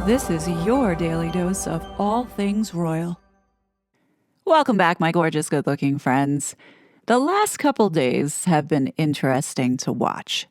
This is your daily dose of all things royal. Welcome back, my gorgeous, good-looking friends. The last couple days have been interesting to watch.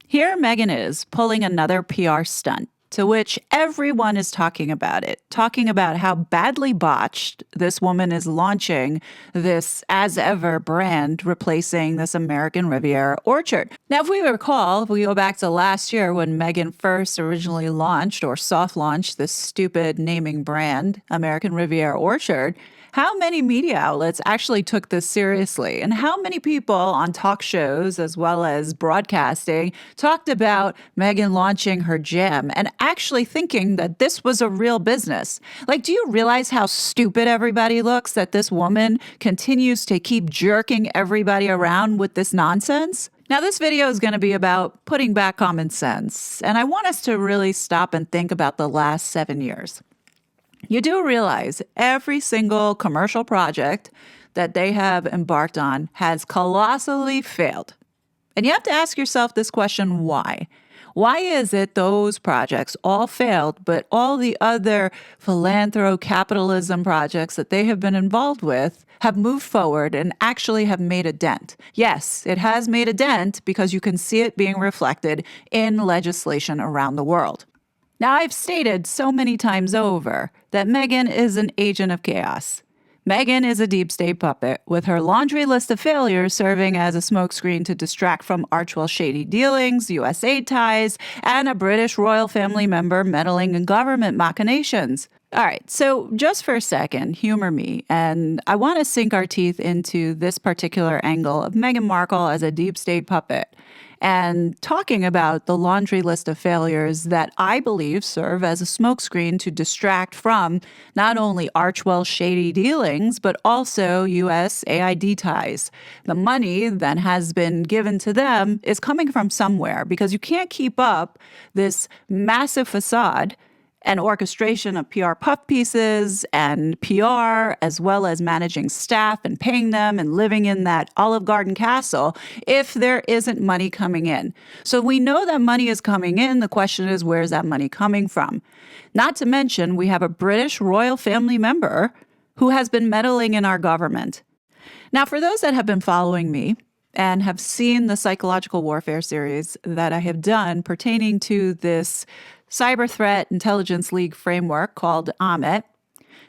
Here Meghan is pulling another PR stunt, to which everyone is talking about it, talking about how badly botched this woman is launching this as ever brand, replacing this American Riviera orchard. Now, if we recall, if we go back to last year when Meghan first originally launched or soft launched this stupid naming brand, American Riviera Orchard, how many media outlets actually took this seriously? And how many people on talk shows as well as broadcasting talked about Meghan launching her gem and actually thinking that this was a real business? Like, do you realize how stupid everybody looks that this woman continues to keep jerking everybody around with this nonsense? Now, this video is going to be about putting back common sense, and I want us to really stop and think about the last 7 years. You do realize every single commercial project that they have embarked on has colossally failed. And you have to ask yourself this question, why? Why is it those projects all failed, but all the other philanthrocapitalism projects that they have been involved with have moved forward and actually have made a dent? Yes, it has made a dent because you can see it being reflected in legislation around the world. Now, I've stated so many times over that Meghan is an agent of chaos. Meghan is a deep state puppet, with her laundry list of failures serving as a smokescreen to distract from Archwell's shady dealings, USAID ties, and a British royal family member meddling in government machinations. All right, so just for a second, humor me, and I want to sink our teeth into this particular angle of Meghan Markle as a deep state puppet, and talking about the laundry list of failures that I believe serve as a smokescreen to distract from not only Archwell's shady dealings, but also USAID ties. The money that has been given to them is coming from somewhere, because you can't keep up this massive facade and orchestration of PR puff pieces and PR, as well as managing staff and paying them and living in that Olive Garden castle, if there isn't money coming in. So we know that money is coming in. The question is, where's that money coming from? Not to mention, we have a British royal family member who has been meddling in our government. Now, for those that have been following me and have seen the psychological warfare series that I have done pertaining to this Cyber Threat Intelligence League framework called AMET,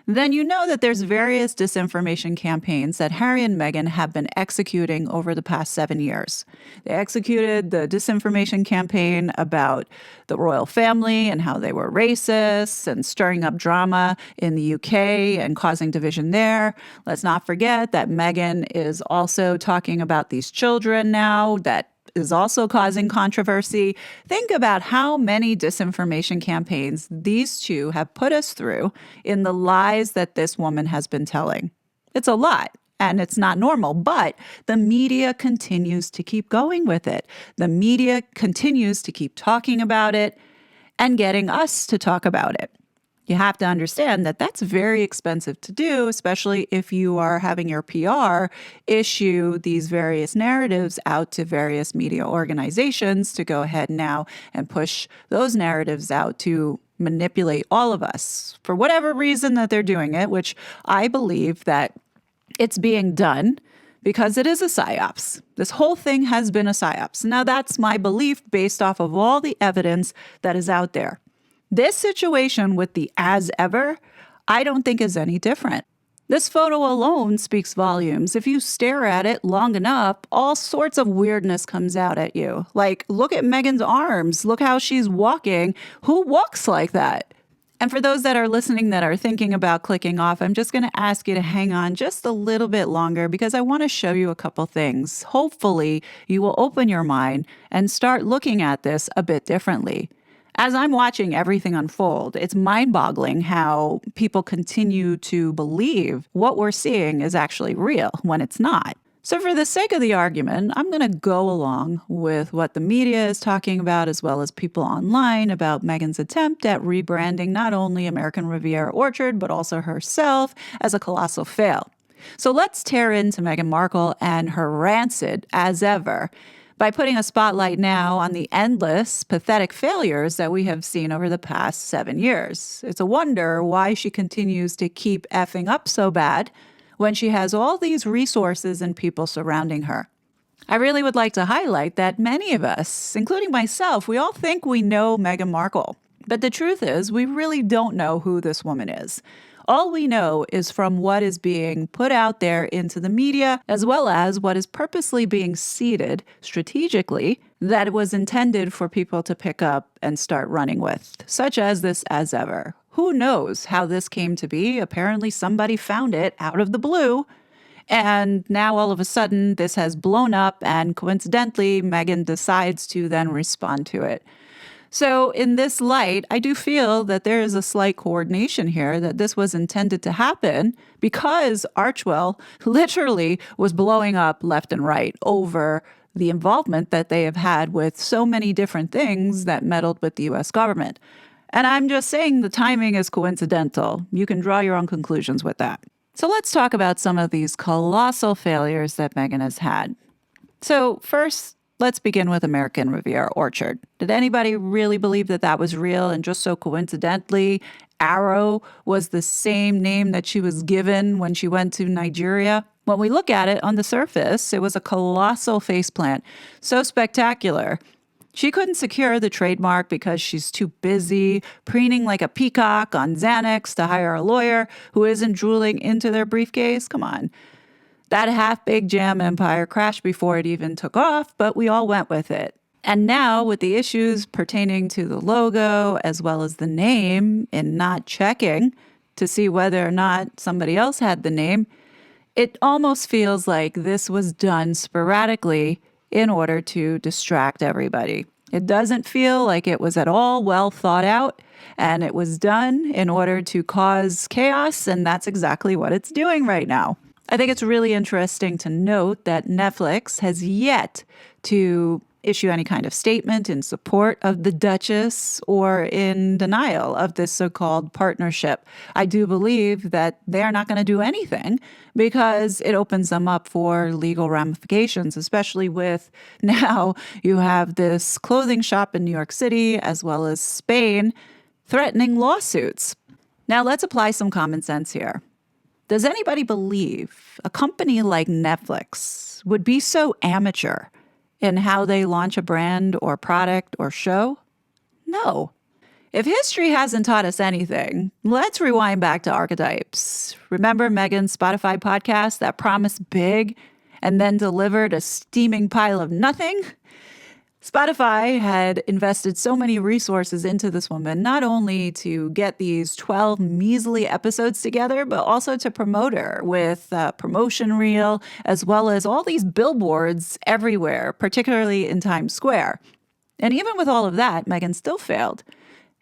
then you know that there's various disinformation campaigns that Harry and Meghan have been executing over the past 7 years. They executed the disinformation campaign about the royal family and how they were racist and stirring up drama in the UK and causing division there. Let's not forget that Meghan is also talking about these children now that is also causing controversy. Think about how many disinformation campaigns these two have put us through in the lies that this woman has been telling. It's a lot, and it's not normal, but the media continues to keep going with it. The media continues to keep talking about it and getting us to talk about it. You have to understand that that's very expensive to do, especially if you are having your PR issue these various narratives out to various media organizations to go ahead now and push those narratives out to manipulate all of us for whatever reason that they're doing it, which I believe that it's being done because it is a psyops. This whole thing has been a psyops. Now, that's my belief based off of all the evidence that is out there. This situation with the as ever, I don't think is any different. This photo alone speaks volumes. If you stare at it long enough, all sorts of weirdness comes out at you. Like, look at Meghan's arms. Look how she's walking. Who walks like that? And for those that are listening that are thinking about clicking off, I'm just going to ask you to hang on just a little bit longer because I want to show you a couple things. Hopefully, you will open your mind and start looking at this a bit differently. As I'm watching everything unfold, it's mind-boggling how people continue to believe what we're seeing is actually real when it's not. So for the sake of the argument, I'm going to go along with what the media is talking about, as well as people online, about Meghan's attempt at rebranding not only American Riviera Orchard, but also herself as a colossal fail. So let's tear into Meghan Markle and her rancid, as ever, by putting a spotlight now on the endless, pathetic failures that we have seen over the past 7 years. It's a wonder why she continues to keep effing up so bad when she has all these resources and people surrounding her. I really would like to highlight that many of us, including myself, we all think we know Meghan Markle. But the truth is, we really don't know who this woman is. All we know is from what is being put out there into the media, as well as what is purposely being seeded strategically that it was intended for people to pick up and start running with, such as this as ever. Who knows how this came to be? Apparently somebody found it out of the blue. And now all of a sudden this has blown up and coincidentally, Meghan decides to then respond to it. So in this light, I do feel that there is a slight coordination here that this was intended to happen because Archewell literally was blowing up left and right over the involvement that they have had with so many different things that meddled with the U.S. government. And I'm just saying the timing is coincidental. You can draw your own conclusions with that. So let's talk about some of these colossal failures that Meghan has had. So first, let's begin with American Riviera Orchard. Did anybody really believe that that was real? And just so coincidentally, Arrow was the same name that she was given when she went to Nigeria. When we look at it on the surface, it was a colossal faceplant, so spectacular. She couldn't secure the trademark because she's too busy preening like a peacock on Xanax to hire a lawyer who isn't drooling into their briefcase. Come on. That half-baked jam empire crashed before it even took off, but we all went with it. And now, with the issues pertaining to the logo as well as the name and not checking to see whether or not somebody else had the name, it almost feels like this was done sporadically in order to distract everybody. It doesn't feel like it was at all well thought out, and it was done in order to cause chaos, and that's exactly what it's doing right now. I think it's really interesting to note that Netflix has yet to issue any kind of statement in support of the Duchess or in denial of this so-called partnership. I do believe that they're not going to do anything because it opens them up for legal ramifications, especially with now you have this clothing shop in New York City as well as Spain threatening lawsuits. Now let's apply some common sense here. Does anybody believe a company like Netflix would be so amateur in how they launch a brand or product or show? No. If history hasn't taught us anything, let's rewind back to archetypes. Remember Meghan's Spotify podcast that promised big and then delivered a steaming pile of nothing? Spotify had invested so many resources into this woman, not only to get these 12 measly episodes together, but also to promote her with a promotion reel, as well as all these billboards everywhere, particularly in Times Square. And even with all of that, Meghan still failed.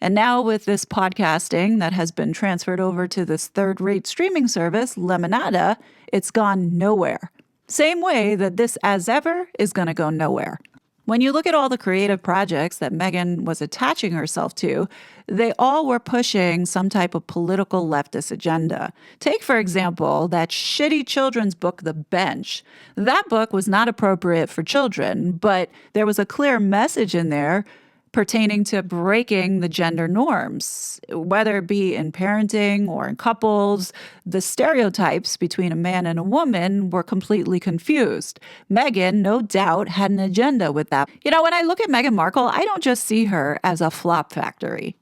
And now with this podcasting that has been transferred over to this third-rate streaming service, Lemonada, it's gone nowhere. Same way that this As Ever is going to go nowhere. When you look at all the creative projects that Meghan was attaching herself to, they all were pushing some type of political leftist agenda. Take, for example, that shitty children's book, The Bench. That book was not appropriate for children, but there was a clear message in there pertaining to breaking the gender norms, whether it be in parenting or in couples. The stereotypes between a man and a woman were completely confused. Meghan, no doubt, had an agenda with that. You know, when I look at Meghan Markle, I don't just see her as a flop factory.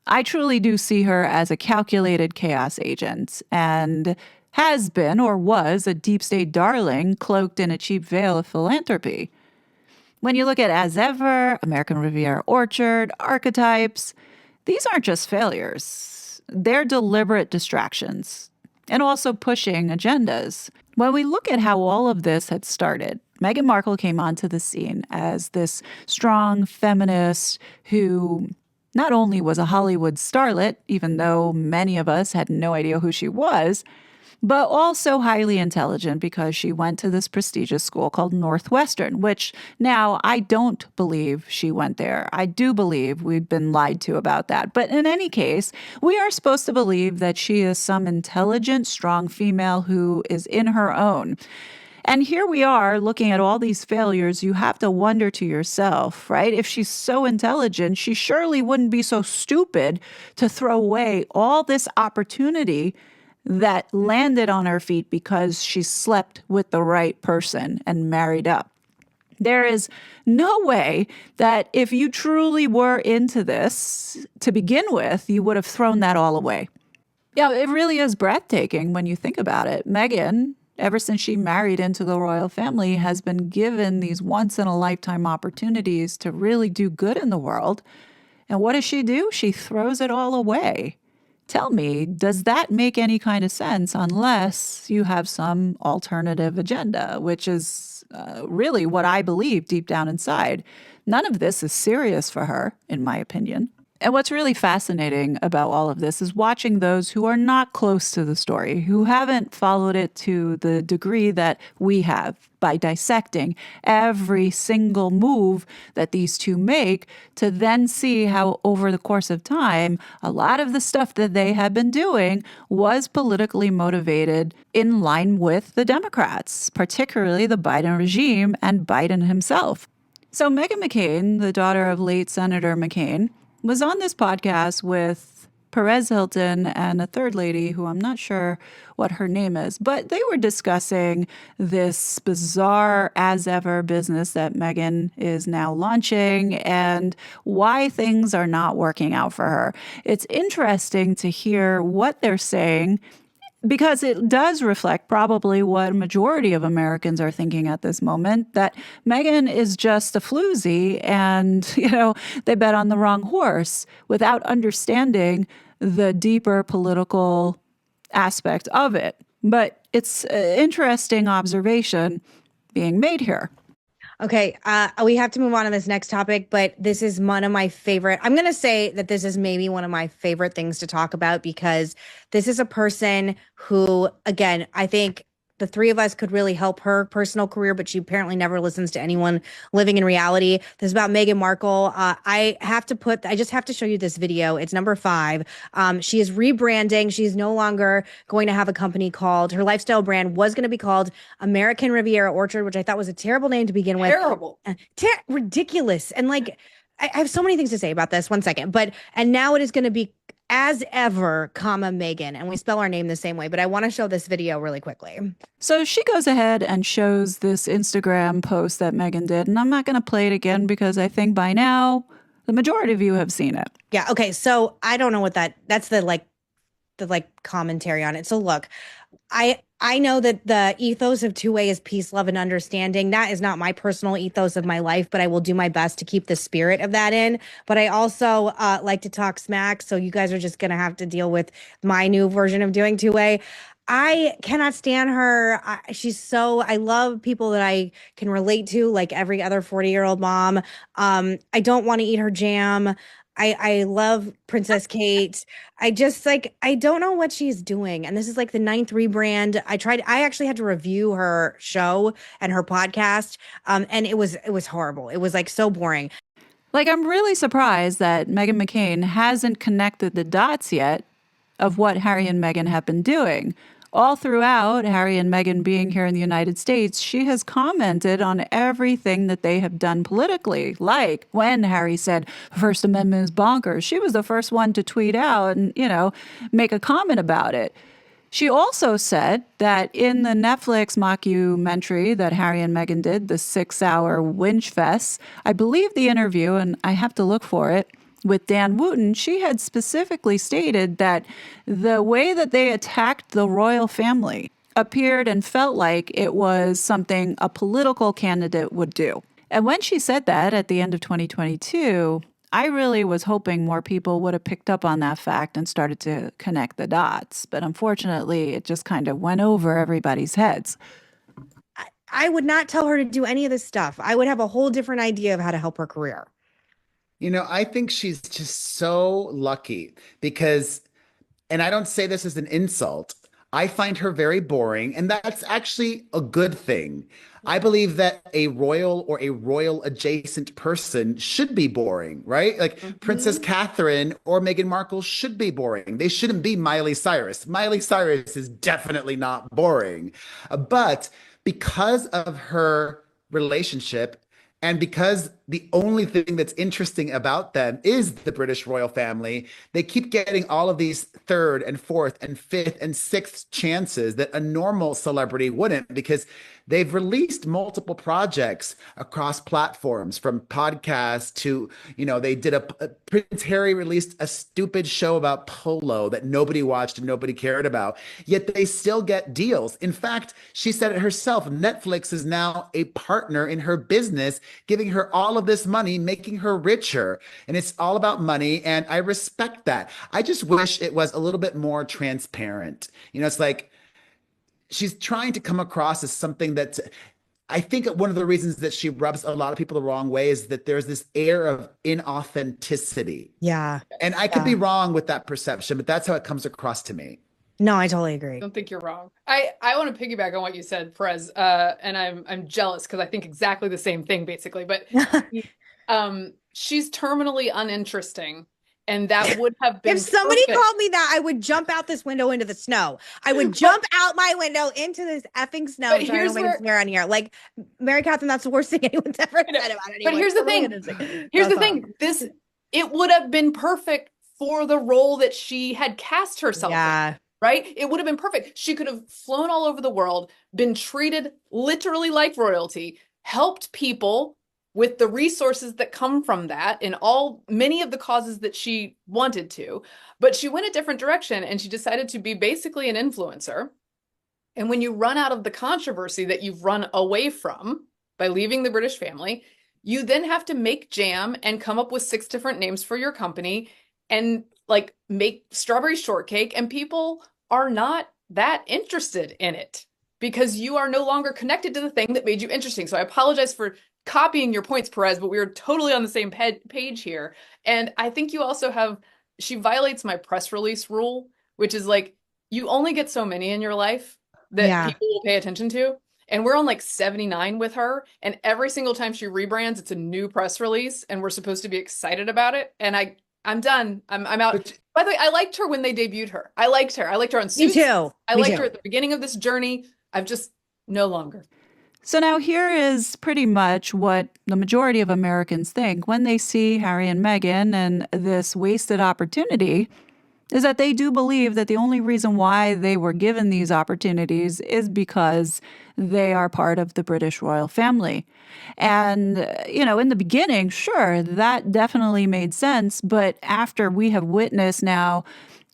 I truly do see her as a calculated chaos agent and has been or was a deep state darling cloaked in a cheap veil of philanthropy. When you look at As Ever, American Riviera Orchard, archetypes, these aren't just failures. They're deliberate distractions and also pushing agendas. When we look at how all of this had started, Meghan Markle came onto the scene as this strong feminist who not only was a Hollywood starlet, even though many of us had no idea who she was, but also highly intelligent because she went to this prestigious school called Northwestern, which now I don't believe she went there. I do believe we've been lied to about that. But in any case, we are supposed to believe that she is some intelligent, strong female who is in her own. And here we are looking at all these failures. You have to wonder to yourself, right? If she's so intelligent, she surely wouldn't be so stupid to throw away all this opportunity that landed on her feet because she slept with the right person and married up. There is no way that if you truly were into this to begin with, you would have thrown that all away. Yeah, it really is breathtaking when you think about it. Meghan, ever since she married into the royal family, has been given these once in a lifetime opportunities to really do good in the world. And what does she do? She throws it all away. Tell me, does that make any kind of sense unless you have some alternative agenda, which is really what I believe deep down inside? None of this is serious for her, in my opinion. And what's really fascinating about all of this is watching those who are not close to the story, who haven't followed it to the degree that we have by dissecting every single move that these two make, to then see how over the course of time, a lot of the stuff that they have been doing was politically motivated in line with the Democrats, particularly the Biden regime and Biden himself. So Meghan McCain, the daughter of late Senator McCain, was on this podcast with Perez Hilton and a third lady who I'm not sure what her name is, but they were discussing this bizarre as ever business that Meghan is now launching and why things are not working out for her. It's interesting to hear what they're saying because it does reflect probably what a majority of Americans are thinking at this moment, that Meghan is just a floozy and, they bet on the wrong horse without understanding the deeper political aspect of it. But it's an interesting observation being made here. Okay, we have to move on to this next topic, but this is one of my favorite. I'm going to say that this is maybe one of my favorite things to talk about because this is a person who, again, I think the three of us could really help her personal career, but she apparently never listens to anyone living in reality. This is about Meghan Markle. I just have to show you this video. It's number 5. She is rebranding. She's no longer going to have a company called, her lifestyle brand was going to be called American Riviera Orchard, which I thought was a terrible name to begin with. Terrible. Ridiculous. And I have so many things to say about this. One second. And now it is going to be as ever, Meghan, and we spell our name the same way, but I want to show this video really quickly. So she goes ahead and shows this Instagram post that Meghan did, and I'm not going to play it again because I think by now the majority of you have seen it. Yeah, okay, so I don't know what that's the commentary on it. So look, I know that the ethos of two-way is peace, love, and understanding. That is not my personal ethos of my life, but I will do my best to keep the spirit of that in. But I also like to talk smack, so you guys are just going to have to deal with my new version of doing two-way. I cannot stand her. I love people that I can relate to, like every other 40-year-old mom. I don't want to eat her jam. I love Princess Kate. I don't know what she's doing. And this is like the 9th rebrand. I actually had to review her show and her podcast. And it was horrible. It was so boring. I'm really surprised that Meghan McCain hasn't connected the dots yet of what Harry and Meghan have been doing. All throughout Harry and Meghan being here in the United States, she has commented on everything that they have done politically. Like when Harry said First Amendment is bonkers, she was the first one to tweet out and, make a comment about it. She also said that in the Netflix mockumentary that Harry and Meghan did, the 6-hour Winch Fest, I believe the interview, and I have to look for it, with Dan Wooten, she had specifically stated that the way that they attacked the royal family appeared and felt like it was something a political candidate would do. And when she said that at the end of 2022, I really was hoping more people would have picked up on that fact and started to connect the dots. But unfortunately, it just kind of went over everybody's heads. I would not tell her to do any of this stuff. I would have a whole different idea of how to help her career. I think she's just so lucky because, and I don't say this as an insult, I find her very boring, and that's actually a good thing. I believe that a royal or a royal adjacent person should be boring, right? Princess Catherine or Meghan Markle should be boring. They shouldn't be Miley Cyrus. Miley Cyrus is definitely not boring. But because of her relationship and because the only thing that's interesting about them is the British royal family, they keep getting all of these third and fourth and fifth and sixth chances that a normal celebrity wouldn't, because they've released multiple projects across platforms, from podcasts to, they did Prince Harry released a stupid show about polo that nobody watched and nobody cared about, yet they still get deals. In fact, she said it herself, Netflix is now a partner in her business, giving her all of this money, making her richer. And it's all about money. And I respect that. I just wish it was a little bit more transparent. It's like she's trying to come across as something that I think one of the reasons that she rubs a lot of people the wrong way is that there's this air of inauthenticity. Yeah. And I could be wrong with that perception, but that's how it comes across to me. No, I totally agree. I don't think you're wrong. I want to piggyback on what you said, Perez, and I'm jealous because I think exactly the same thing, basically. But she's terminally uninteresting, and that would have been if somebody perfect. called me that, I would jump out this window into the snow. I would jump out my window into this effing snow. But Sorry, I don't make a swear on here. Like, Mary Catherine, that's the worst thing anyone's ever said about anyone. But here's the thing. Here's the thing. It would have been perfect for the role that she had cast herself in. Right? It would have been perfect. She could have flown all over the world, been treated literally like royalty, helped people with the resources that come from that in many of the causes that she wanted to. But she went a different direction and she decided to be basically an influencer. And when you run out of the controversy that you've run away from by leaving the British family, you then have to make jam and come up with 6 different names for your company and like make strawberry shortcake, and people are not that interested in it because you are no longer connected to the thing that made you interesting. So I apologize for copying your points, Perez, but we are totally on the same page here. And I think you also she violates my press release rule, which is like, you only get so many in your life that people will pay attention to. And we're on like 79 with her. And every single time she rebrands, it's a new press release and we're supposed to be excited about it. And I'm done. I'm out. By the way, I liked her when they debuted her. I liked her. I liked her on Suits. Me too. I liked her at the beginning of this journey. I've just no longer. So now here is pretty much what the majority of Americans think when they see Harry and Meghan and this wasted opportunity, is that they do believe that the only reason why they were given these opportunities is because they are part of the British royal family. And, in the beginning, sure, that definitely made sense. But after we have witnessed now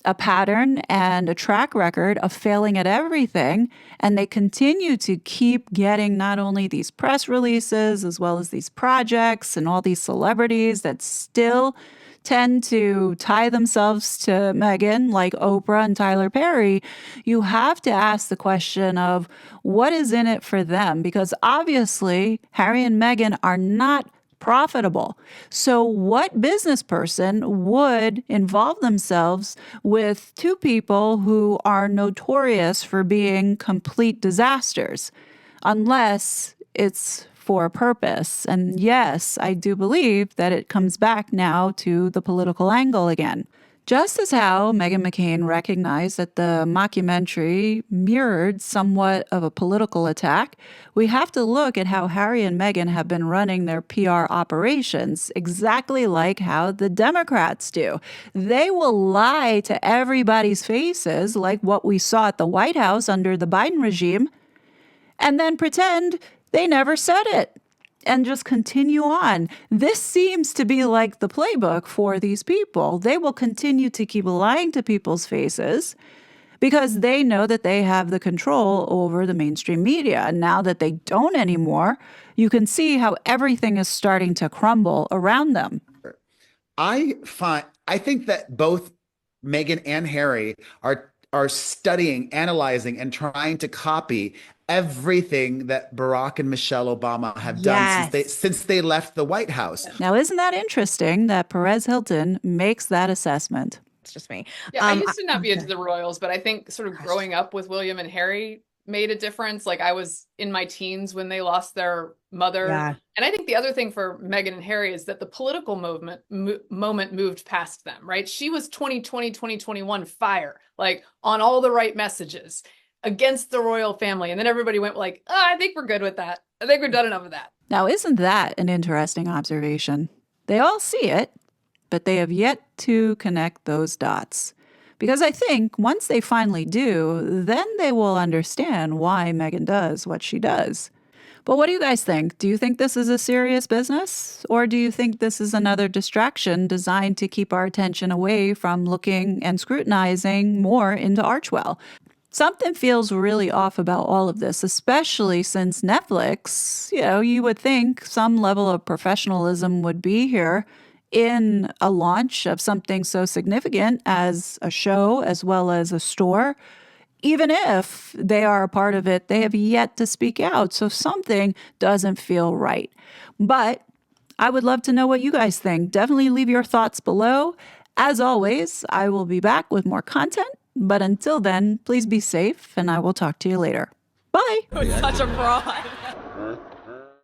a pattern and a track record of failing at everything, and they continue to keep getting not only these press releases as well as these projects and all these celebrities that still tend to tie themselves to Meghan, like Oprah and Tyler Perry, you have to ask the question of what is in it for them? Because obviously, Harry and Meghan are not profitable. So what business person would involve themselves with 2 people who are notorious for being complete disasters, unless it's for a purpose? And yes, I do believe that it comes back now to the political angle again. Just as how Meghan McCain recognized that the mockumentary mirrored somewhat of a political attack, we have to look at how Harry and Meghan have been running their PR operations, exactly like how the Democrats do. They will lie to everybody's faces, like what we saw at the White House under the Biden regime, and then pretend they never said it and just continue on. This seems to be like the playbook for these people. They will continue to keep lying to people's faces because they know that they have the control over the mainstream media. And now that they don't anymore, you can see how everything is starting to crumble around them. I think that both Meghan and Harry are studying, analyzing, and trying to copy everything that Barack and Michelle Obama have done since they left the White House. Now, isn't that interesting that Perez Hilton makes that assessment? It's just me. Yeah, I used to not be into the royals, but I think sort of growing up with William and Harry made a difference. Like I was in my teens when they lost their mother. Yeah. And I think the other thing for Meghan and Harry is that the political moment moved past them, right? She was 2020, 2021 fire, like on all the right messages. against the royal family. And then everybody went like, oh, I think we're good with that. I think we've done enough of that. Now, isn't that an interesting observation? They all see it, but they have yet to connect those dots. Because I think once they finally do, then they will understand why Meghan does what she does. But what do you guys think? Do you think this is a serious business? Or do you think this is another distraction designed to keep our attention away from looking and scrutinizing more into Archewell? Something feels really off about all of this, especially since Netflix, you would think some level of professionalism would be here in a launch of something so significant as a show as well as a store. Even if they are a part of it, they have yet to speak out. So something doesn't feel right. But I would love to know what you guys think. Definitely leave your thoughts below. As always, I will be back with more content. But until then, please be safe, and I will talk to you later. Bye. Such a fraud.